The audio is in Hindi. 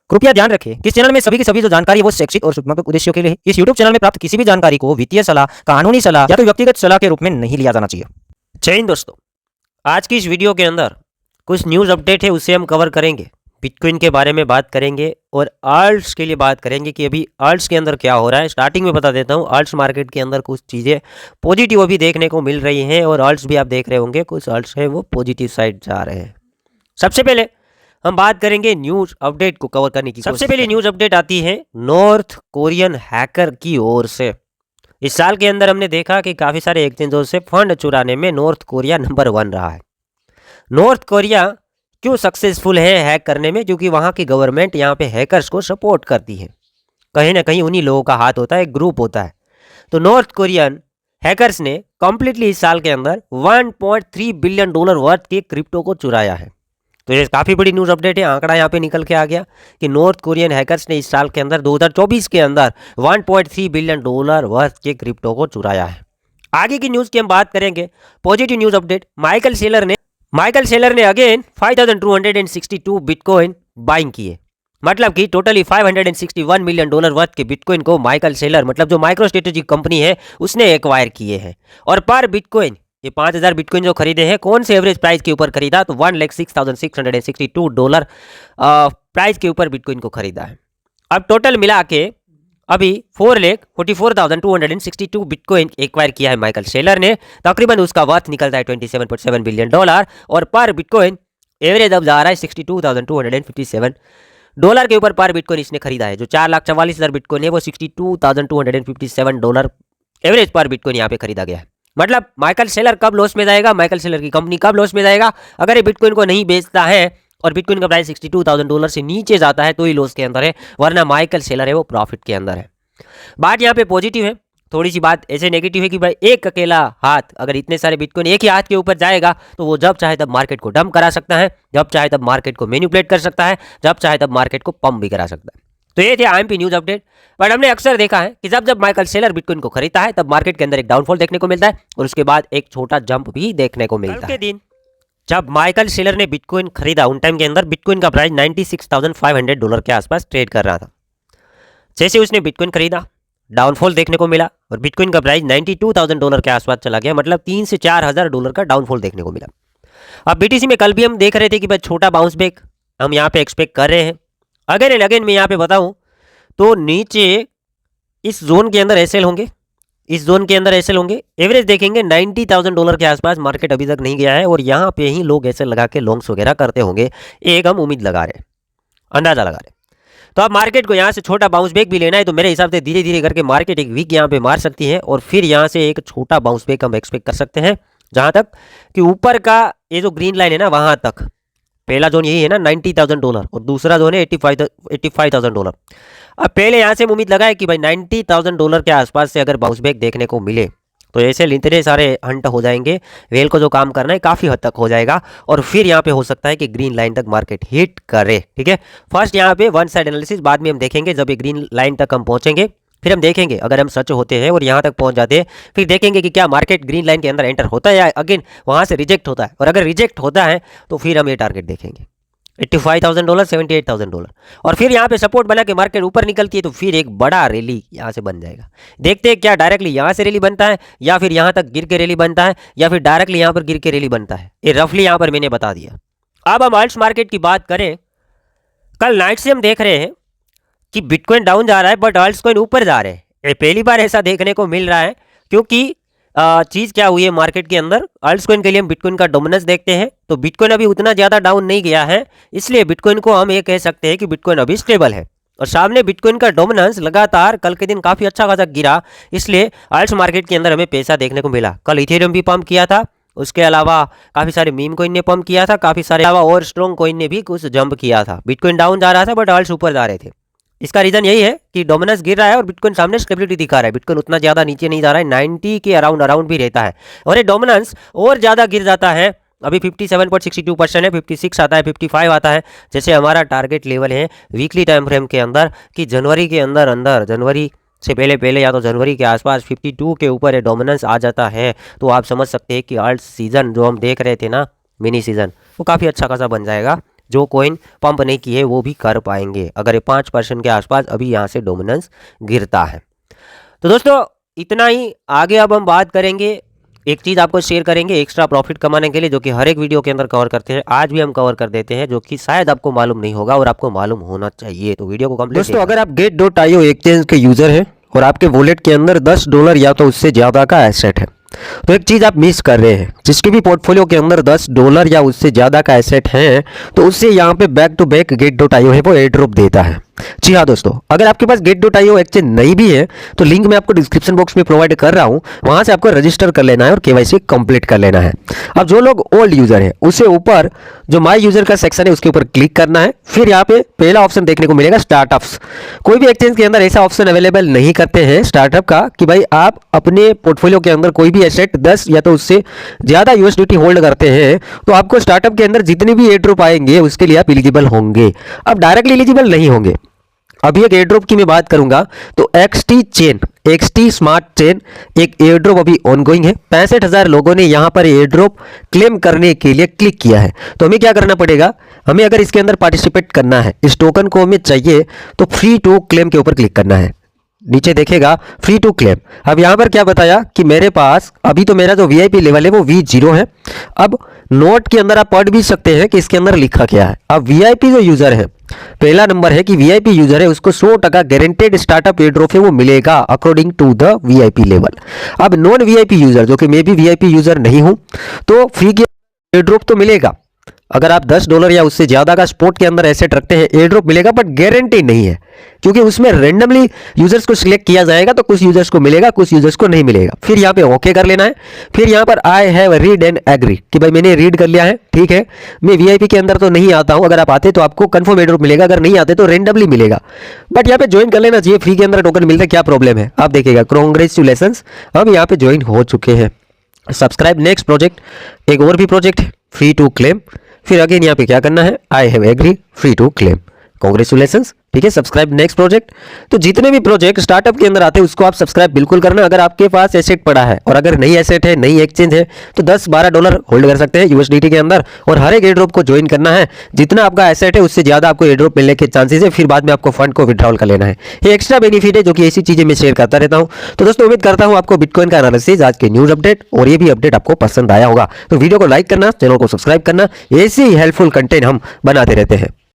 कृपया ध्यान रखें कि इस चैनल में सभी की सभी जो जानकारी है वो शैक्षिक और सूचनात्मक उद्देश्यों के लिए है। इस यूट्यूब चैनल में प्राप्त किसी भी जानकारी को वित्तीय सलाह, कानूनी सलाह या तो व्यक्तिगत सलाह के रूप में नहीं लिया जाना चाहिए। जय हिंद दोस्तों, आज की इस वीडियो के अंदर कुछ न्यूज़ अपडेट है, उसे हम कवर करेंगे। बिटकॉइन के बारे में बात करेंगे और आल्ट्स के लिए बात करेंगे कि अभी आल्ट्स के अंदर क्या हो रहा है। स्टार्टिंग में बता देता हूँ, आल्ट्स मार्केट के अंदर कुछ चीज़ें पॉजिटिव अभी देखने को मिल रही हैं और आल्ट्स भी आप देख रहे होंगे कुछ आल्ट्स हैं वो पॉजिटिव साइड जा रहे हैं। सबसे पहले हम बात करेंगे न्यूज़ अपडेट को कवर करने की। सबसे पहले न्यूज़ अपडेट आती है नॉर्थ कोरियन हैकर की ओर से। इस साल के अंदर हमने देखा कि काफ़ी सारे एक्सचेंजों से फंड चुराने में नॉर्थ कोरिया नंबर 1 रहा है। नॉर्थ कोरिया क्यों सक्सेसफुल है हैक करने में? क्योंकि वहाँ की गवर्नमेंट यहाँ पे हैकर्स को सपोर्ट करती है। कहीं ना कहीं उन्हीं लोगों का हाथ होता है, एक ग्रुप होता है। तो नॉर्थ कोरियन हैकर्स ने कंप्लीटली इस साल के अंदर $1.3 बिलियन वर्थ के क्रिप्टो को चुराया है। तो ये काफ़ी बड़ी न्यूज़ अपडेट है। आंकड़ा यहाँ पे निकल के आ गया कि नॉर्थ कोरियन हैकर्स ने इस साल के अंदर 2024 के अंदर $1.3 बिलियन वर्थ के क्रिप्टो को चुराया है। आगे की न्यूज़ की हम बात करेंगे, positive news update. Michael Saylor ने अगेन 5262 बिटकॉइन बाइंग किए। मतलब कि टोटली $561 मिलियन वर्थ के बिटकॉइन को माइकल सेलर, मतलब जो माइक्रो स्ट्रेटेजी कंपनी है, उसने एक्वायर किए हैं। और पर बिटकॉइन ये 5000 बिटकॉइन जो खरीदे हैं, कौन से एवरेज प्राइस के ऊपर खरीदा? तो $1,06,662 प्राइस के ऊपर बिटकॉइन को खरीदा है। अब टोटल मिला के अभी 4,44,262 बिटकॉइन एक्वायर किया है माइकल सेलर ने। तकरीबन उसका वर्थ निकलता है $27.7 बिलियन और पर बिटकॉइन एवरेज अब जा रहा है $62,257 के ऊपर पर बिटकॉइन इसने खरीदा है। जो 4,44,000 बिटकॉइन है वो $62,257 एवरेज पर बिटकॉइन यहाँ पे खरीदा गया है। मतलब माइकल सेलर कब लॉस में जाएगा, माइकल सेलर की कंपनी कब लॉस में जाएगा? अगर ये बिटकॉइन को नहीं बेचता है और बिटकॉइन का प्राइस $62,000 से नीचे जाता है तो ही लॉस के अंदर है, वरना माइकल सेलर है वो प्रॉफिट के अंदर है। बात यहाँ पे पॉजिटिव है, थोड़ी सी बात ऐसे नेगेटिव है कि भाई एक अकेला हाथ, अगर इतने सारे बिटकॉइन एक ही हाथ के ऊपर जाएगा तो वो जब चाहे तब मार्केट को डंप करा सकता है, जब चाहे तब मार्केट को मैनिपुलेट कर सकता है, जब चाहे तब मार्केट को पंप भी करा सकता है। तो ये थे आईएमपी न्यूज़ अपडेट। बट हमने अक्सर देखा है कि जब माइकल सेलर बिटकॉइन को खरीदता है तब मार्केट के अंदर एक डाउनफॉल देखने को मिलता है और उसके बाद एक छोटा जंप भी देखने को मिलता है। कल के दिन जब माइकल सेलर ने बिटकॉइन खरीदा, उन टाइम के अंदर बिटकॉइन का प्राइस $96,500 के आसपास ट्रेड कर रहा था। जैसे उसने बिटकॉइन खरीदा, डाउनफॉल देखने को मिला और बिटकॉइन का प्राइस $92,000 के आसपास चला गया। मतलब $3,000 से $4,000 का डाउनफॉल देखने को मिला। अब बीटीसी में कल भी हम देख रहे थे कि भाई छोटा बाउंस बैक हम यहाँ पे एक्सपेक्ट कर रहे हैं। अगेन एंड अगेन मैं यहाँ पे बताऊं तो नीचे इस जोन के अंदर एसएल होंगे, इस जोन के अंदर एसएल होंगे। एवरेज देखेंगे $90,000 के आसपास मार्केट अभी तक नहीं गया है और यहाँ पे ही लोग एसएल लगा के लॉन्ग्स वगैरह करते होंगे, एक हम उम्मीद लगा रहे हैं, अंदाजा लगा रहे हैं। तो अब मार्केट को यहाँ से छोटा बाउंस बैक भी लेना है तो मेरे हिसाब से धीरे धीरे करके मार्केट एक वीक यहाँ पे मार सकती है और फिर यहाँ से एक छोटा बाउंस बैक हम एक्सपेक्ट कर सकते हैं। जहाँ तक कि ऊपर का ये जो ग्रीन लाइन है ना, वहाँ तक पहला जोन यही है ना $90,000 और दूसरा जोन है $85,000। अब पहले यहाँ से उम्मीद लगाए कि भाई $90,000 के आसपास से अगर बाउंस बैक देखने को मिले तो ऐसे इतने सारे हंट हो जाएंगे, वेल को जो काम करना है काफ़ी हद तक हो जाएगा और फिर यहाँ पे हो सकता है कि ग्रीन लाइन तक मार्केट हिट करे। ठीक है, फर्स्ट यहाँ पे वन साइड एनालिसिस, बाद में हम देखेंगे जब ये ग्रीन लाइन तक हम पहुँचेंगे फिर हम देखेंगे अगर हम सच होते हैं और यहाँ तक पहुँच जाते हैं फिर देखेंगे कि क्या मार्केट ग्रीन लाइन के अंदर एंटर होता है या अगेन वहाँ से रिजेक्ट होता है। और अगर रिजेक्ट होता है तो फिर हम ये टारगेट देखेंगे $85,000, $78,000 और फिर यहाँ पे सपोर्ट बना के मार्केट ऊपर निकलती है तो फिर एक बड़ा रैली यहाँ से बन जाएगा। देखते हैं क्या डायरेक्टली यहाँ से रैली बनता है या फिर यहाँ तक गिर के रैली बनता है या फिर डायरेक्टली यहाँ पर गिर के रैली बनता है। ये रफली यहाँ पर मैंने बता दिया। अब हम आल्ट्स मार्केट की बात करें, कल नाइट से हम देख रहे हैं कि बिटकॉइन डाउन जा रहा है बट आल्ट्स कॉइन ऊपर जा रहे हैं। ये पहली बार ऐसा देखने को मिल रहा है क्योंकि चीज़ क्या हुई है मार्केट के अंदर, आल्ट्स कॉइन के लिए हम बिटकॉइन का डोमिनेंस देखते हैं तो बिटकॉइन अभी उतना ज़्यादा डाउन नहीं गया है, इसलिए बिटकॉइन को हम ये कह सकते हैं कि बिटकॉइन अभी स्टेबल है। और सामने बिटकॉइन का डोमिनेंस लगातार कल के दिन काफ़ी अच्छा खासा गिरा, इसलिए आल्ट्स मार्केट के अंदर हमें पैसा देखने को मिला। कल इथेरियम भी पंप किया था, उसके अलावा काफ़ी सारे मीम कॉइन ने पंप किया था, काफ़ी सारे अलावा और स्ट्रॉन्ग कॉइन ने भी कुछ जंप किया था। बिटकॉइन डाउन जा रहा था बट आल्ट्स ऊपर जा रहे थे। इसका रीजन यही है कि डोमिनेंस गिर रहा है और बिटकॉइन सामने स्टेबिलिटी दिखा रहा है। बिटकॉइन उतना ज़्यादा नीचे नहीं जा रहा है, 90 के अराउंड भी रहता है और ये डोमिनेंस और ज़्यादा गिर जाता है। अभी 57.62% है, 56 आता है, 55 आता है। जैसे हमारा टारगेट लेवल है वीकली टाइम फ्रेम के अंदर कि जनवरी के अंदर जनवरी से पहले या तो जनवरी के आसपास 52 के ऊपर ये डोमिनेंस आ जाता है तो आप समझ सकते हैं कि आल्ट सीजन जो हम देख रहे थे ना, मिनी सीजन, वो काफ़ी अच्छा खासा बन जाएगा। जो कॉइन पंप नहीं की है वो भी कर पाएंगे अगर ये 5% के आसपास अभी यहाँ से डोमिनेंस गिरता है। तो दोस्तों इतना ही। आगे अब हम बात करेंगे, एक चीज़ आपको शेयर करेंगे एक्स्ट्रा प्रॉफिट कमाने के लिए, जो कि हर एक वीडियो के अंदर कवर करते हैं, आज भी हम कवर कर देते हैं, जो कि शायद आपको मालूम नहीं होगा और आपको मालूम होना चाहिए। तो वीडियो को कंप्लीट। दोस्तों अगर आप Get.io एक्सचेंज के यूजर हैं और आपके वॉलेट के अंदर $10 या तो उससे ज़्यादा का एसेट है, तो एक चीज़ आप मिस कर रहे हैं। जिसके भी पोर्टफोलियो के अंदर $10 या उससे ज़्यादा का एसेट है, तो उससे यहाँ पे बैक टू बैक Get.io है वो एयर ड्रॉप देता है। जी हाँ दोस्तों, अगर आपके पास Get.io एक्सचेंज नहीं भी है तो लिंक मैं आपको डिस्क्रिप्शन बॉक्स में प्रोवाइड कर रहा हूँ, वहाँ से आपको रजिस्टर कर लेना है और KYC कंप्लीट कर लेना है। अब जो लोग ओल्ड यूजर है उसे ऊपर जो माई यूजर का सेक्शन है उसके ऊपर क्लिक करना है। फिर यहाँ पे पहला ऑप्शन देखने को मिलेगा स्टार्टअप्स। कोई भी एक्सचेंज के अंदर ऐसा ऑप्शन अवेलेबल नहीं करते हैं स्टार्टअप का कि भाई आप अपने पोर्टफोलियो के अंदर कोई भी एसेट 10 या तो उससे ज़्यादा USDT होल्ड करते हैं तो आपको स्टार्टअप के अंदर जितने भी एयर ड्रॉप आएंगे उसके लिए आप एलिजिबल होंगे। अब डायरेक्टली एलिजिबल नहीं होंगे। अभी एक एयर ड्रॉप की मैं बात करूंगा तो XT स्मार्ट चेन एक एयर ड्रॉप अभी ऑनगोइंग है। 65,000 लोगों ने यहां पर एयर ड्रॉप क्लेम करने के लिए क्लिक किया है। तो हमें क्या करना पड़ेगा, हमें अगर इसके अंदर पार्टिसिपेट करना है, इस टोकन को हमें चाहिए तो फ्री टू क्लेम के ऊपर क्लिक करना है। नीचे देखेगा फ्री टू क्लेम। अब यहाँ पर क्या बताया कि मेरे पास अभी तो मेरा जो VIP लेवल है वो V0 है। अब नोट के अंदर आप पढ़ भी सकते हैं कि इसके अंदर लिखा क्या है। अब VIP जो यूजर है, पहला नंबर है कि VIP यूजर है उसको 100% गारंटेड स्टार्टअप एयर ड्रॉप है वो मिलेगा according to the VIP level. अब नॉन VIP यूजर, जो कि मैं भी VIP यूजर नहीं हूं, तो फ्री के एयर ड्रॉप तो मिलेगा। अगर आप $10 या उससे ज्यादा का स्पोर्ट के अंदर एसेट रखते हैं एयर ड्रॉप मिलेगा, बट गारंटी नहीं है क्योंकि उसमें रैंडमली यूजर्स को सिलेक्ट किया जाएगा। तो कुछ यूजर्स को मिलेगा, कुछ यूजर्स को नहीं मिलेगा। फिर यहाँ पे ओके कर लेना है। फिर यहाँ पर I have read and agree कि भाई मैंने रीड कर लिया है, ठीक है। मैं VIP के अंदर तो नहीं आता हूँ, अगर आप आते तो आपको कंफर्म एयर ड्रॉप मिलेगा, अगर नहीं आते तो रैंडमली मिलेगा। बट यहाँ पे ज्वाइन कर लेना चाहिए, फ्री के अंदर टोकन मिलता है, क्या प्रॉब्लम है। आप देखिएगा कांग्रेचुलेशंस, हम यहाँ पे ज्वाइन हो चुके हैं। सब्सक्राइब नेक्स्ट प्रोजेक्ट, एक और भी प्रोजेक्ट है फ्री टू क्लेम। फिर अगेन यहाँ पे क्या करना है, I have agree free to claim, congratulations, ठीक है। Subscribe next project. तो जितने भी प्रोजेक्ट स्टार्टअप के अंदर आते हैं उसको आप सब्सक्राइब बिल्कुल करना। अगर आपके पास एसेट पड़ा है और अगर नई एसेट है, नई एक्सचेंज है, तो $10-12 होल्ड कर सकते हैं USDT के अंदर और हर एक एयर ड्रॉप को ज्वाइन करना है। जितना आपका एसेट है उससे ज्यादा आपको एयर ड्रॉप मिलने के चांसेस है। फिर बाद में आपको फंड को विड्रॉल कर लेना है। ये एक्स्ट्रा बेनिफिट है जो कि ऐसी चीजें मैं शेयर करता रहता हूँ। तो दोस्तों उम्मीद करता हूँ आपको बिटकॉइन का एनालिसिस, आज के न्यूज अपडेट और ये भी अपडेट आपको पसंद आया होगा। तो वीडियो को लाइक करना, चैनल को सब्सक्राइब करना, ऐसे ही हेल्पफुल कंटेंट हम बनाते रहते हैं।